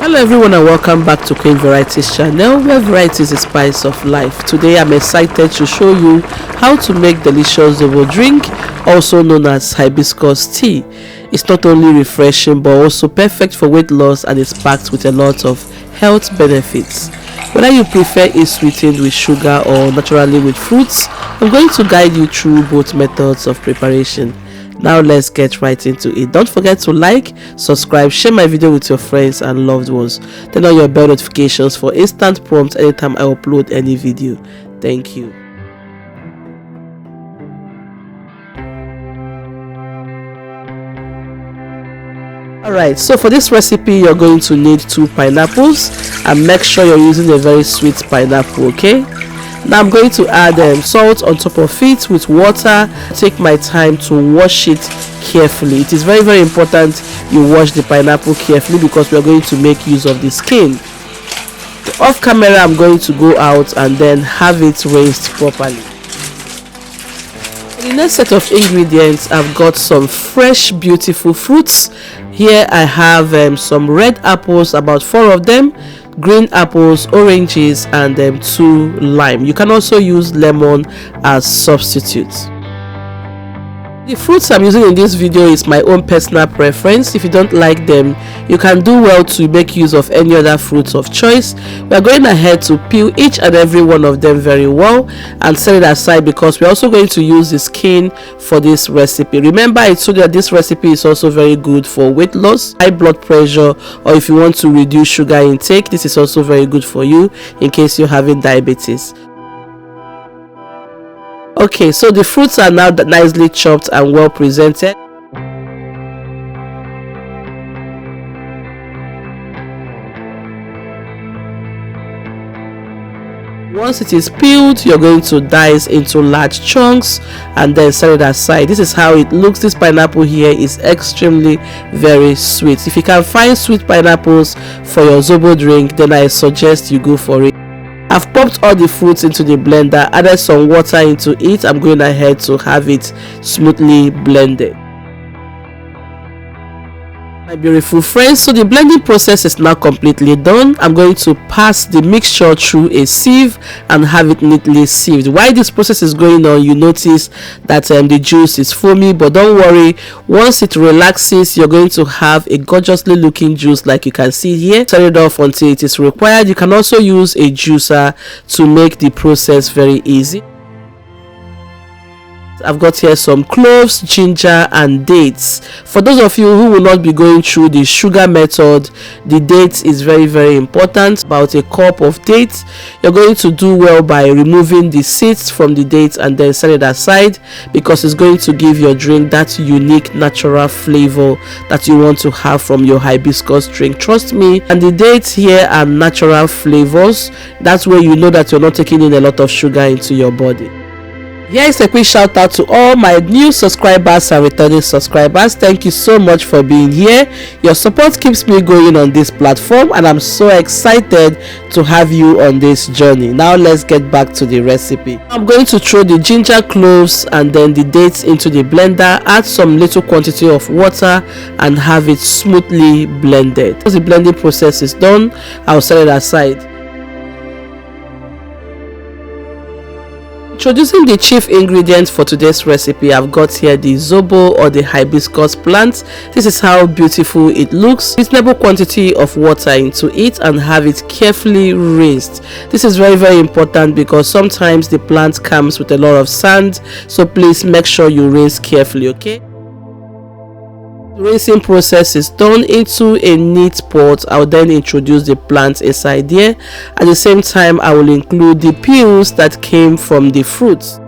Hello everyone and welcome back to Queen Varieties channel, where variety is the spice of life. Today I'm excited to show you how to make delicious Zobo drink, also known as Hibiscus Tea. It's not only refreshing but also perfect for weight loss, and it's packed with a lot of health benefits. Whether you prefer it sweetened with sugar or naturally with fruits, I'm going to guide you through both methods of preparation. Now let's get right into it. Don't forget to like, subscribe, share my video with your friends and loved ones. Turn on your bell notifications for instant prompts anytime I upload any video. Thank you. Alright, so for this recipe you're going to need 2 pineapples, and make sure you're using a very sweet pineapple, okay? Now I'm going to add salt on top of it with water. Take my time to wash it carefully. It is very important you wash the pineapple carefully because we are going to make use of the skin. Off camera I'm going to go out and then have it rinsed properly. For the next set of ingredients, I've got some fresh beautiful fruits. Here I have some red apples, about 4 of them, green apples, oranges, and 2 lime. You can also use lemon as substitutes. The fruits I'm using in this video is my own personal preference. If you don't like them, you can do well to make use of any other fruits of choice. We are going ahead to peel each and every one of them very well and set it aside because we're also going to use the skin for this recipe. Remember, I told you that this recipe is also very good for weight loss, high blood pressure, or if you want to reduce sugar intake. This is also very good for you in case you're having diabetes. Okay, so the fruits are now nicely chopped and well presented. Once it is peeled, you're going to dice into large chunks and then set it aside. This is how it looks. This pineapple here is extremely very sweet. If you can find sweet pineapples for your Zobo drink, then I suggest you go for it. I've popped all the fruits into the blender, added some water into it. I'm going ahead to have it smoothly blended. My beautiful friends, so the blending process is now completely done. I'm going to pass the mixture through a sieve and have it neatly sieved. While this process is going on, you notice that the juice is foamy, but don't worry, once it relaxes, you're going to have a gorgeously looking juice like you can see here. Turn it off until it is required. You can also use a juicer to make the process very easy. I've got here some cloves, ginger, and dates. For those of you who will not be going through the sugar method, the dates is very important. About a cup of dates. You're going to do well by removing the seeds from the dates and then set it aside because it's going to give your drink that unique natural flavor that you want to have from your hibiscus drink. Trust me. And the dates here are natural flavors. That's where you know that you're not taking in a lot of sugar into your body. Here is a quick shout out to all my new subscribers and returning subscribers. Thank you so much for being here. Your support keeps me going on this platform and I'm so excited to have you on this journey. Now let's get back to the recipe. I'm going to throw the ginger, cloves, and then the dates into the blender, add some little quantity of water and have it smoothly blended. Once the blending process is done, I'll set it aside. Introducing the chief ingredient for today's recipe, I've got here the Zobo or the hibiscus plant. This is how beautiful it looks. Reasonable quantity of water into it and have it carefully rinsed. This is very important because sometimes the plant comes with a lot of sand, so please make sure you rinse carefully, okay? The rinsing process is done. Into a neat pot, I'll then introduce the plants inside there. At the same time, I will include the peels that came from the fruits.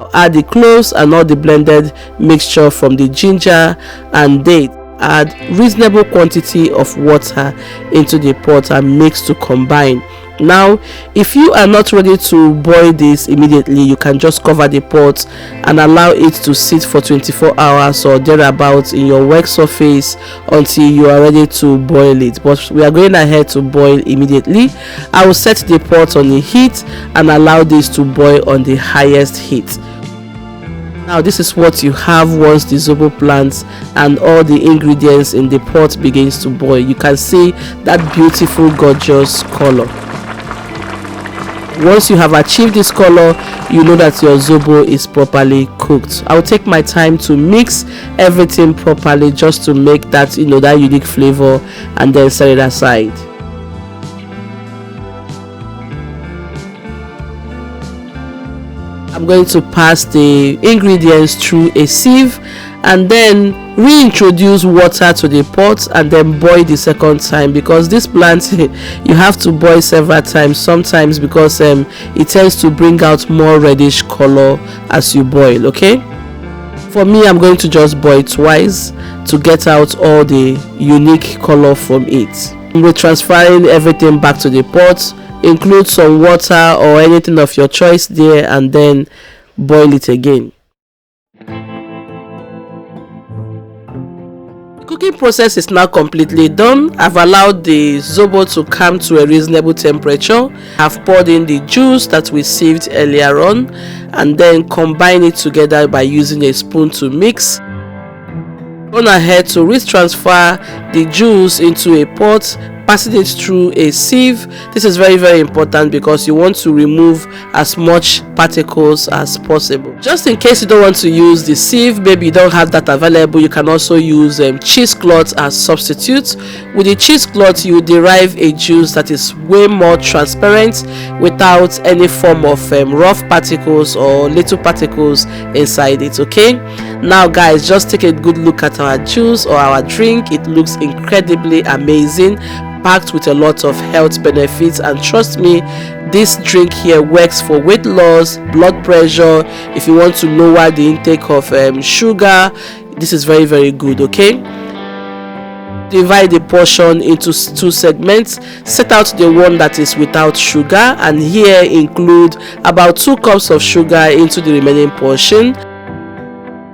I'll add the cloves and all the blended mixture from the ginger and date. Add reasonable quantity of water into the pot and mix to combine. Now, if you are not ready to boil this immediately, you can just cover the pot and allow it to sit for 24 hours or thereabouts in your work surface until you are ready to boil it. But we are going ahead to boil immediately. I will set the pot on the heat and allow this to boil on the highest heat. Now this is what you have once the zobo plants and all the ingredients in the pot begins to boil. You can see that beautiful, gorgeous color. Once you have achieved this color, you know that your zobo is properly cooked. I'll take my time to mix everything properly just to make that, that unique flavor, and then set it aside. I'm going to pass the ingredients through a sieve and then reintroduce water to the pot and then boil the second time, because this plant you have to boil several times sometimes, because it tends to bring out more reddish color as you boil. Okay, for me, I'm going to just boil twice to get out all the unique color from it. We're transferring everything back to the pot. Include some water or anything of your choice there and then boil it again. The cooking process is now completely done. I've allowed the zobo to come to a reasonable temperature. I've poured in the juice that we sieved earlier on and then combine it together by using a spoon to mix. Go ahead to transfer the juice into a pot, passing it through a sieve. This is very, very important because you want to remove as much particles as possible. Just in case you don't want to use the sieve, maybe you don't have that available, you can also use cheesecloth as substitute. With the cheesecloth, you derive a juice that is way more transparent without any form of rough particles or little particles inside it. Okay, now guys, just take a good look at our juice or our drink. It looks incredibly amazing, packed with a lot of health benefits, and trust me, this drink here works for weight loss, blood pressure. If you want to lower the intake of sugar, this is very, very good. Okay, divide the portion into two segments. Set out the one that is without sugar, and here include about 2 cups of sugar into the remaining portion.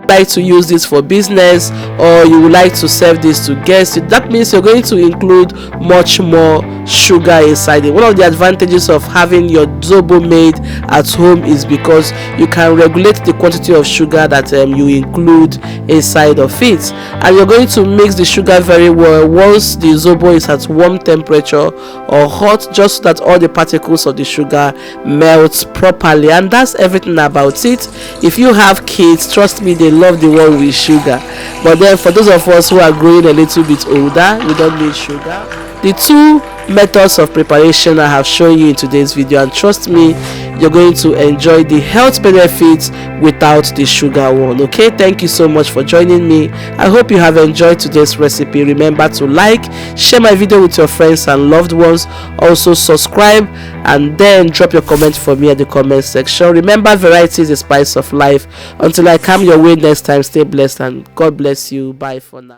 Like to use this for business, or you would like to serve this to guests, that means you're going to include much more sugar inside it. One of the advantages of having your zobo made at home is because you can regulate the quantity of sugar that you include inside of it, and you're going to mix the sugar very well once the zobo is at warm temperature or hot, just so that all the particles of the sugar melt properly. And that's everything about it. If you have kids, trust me, they love the one with sugar. But then for those of us who are growing a little bit older, we don't need sugar. The 2 methods of preparation I have shown you in today's video, and trust me, you're going to enjoy the health benefits without the sugar one. Okay, thank you so much for joining me. I hope you have enjoyed today's recipe. Remember to like, share my video with your friends and loved ones. Also subscribe and then drop your comment for me at the comment section. Remember, variety is the spice of life. Until I come your way next time, stay blessed and God bless you. Bye for now.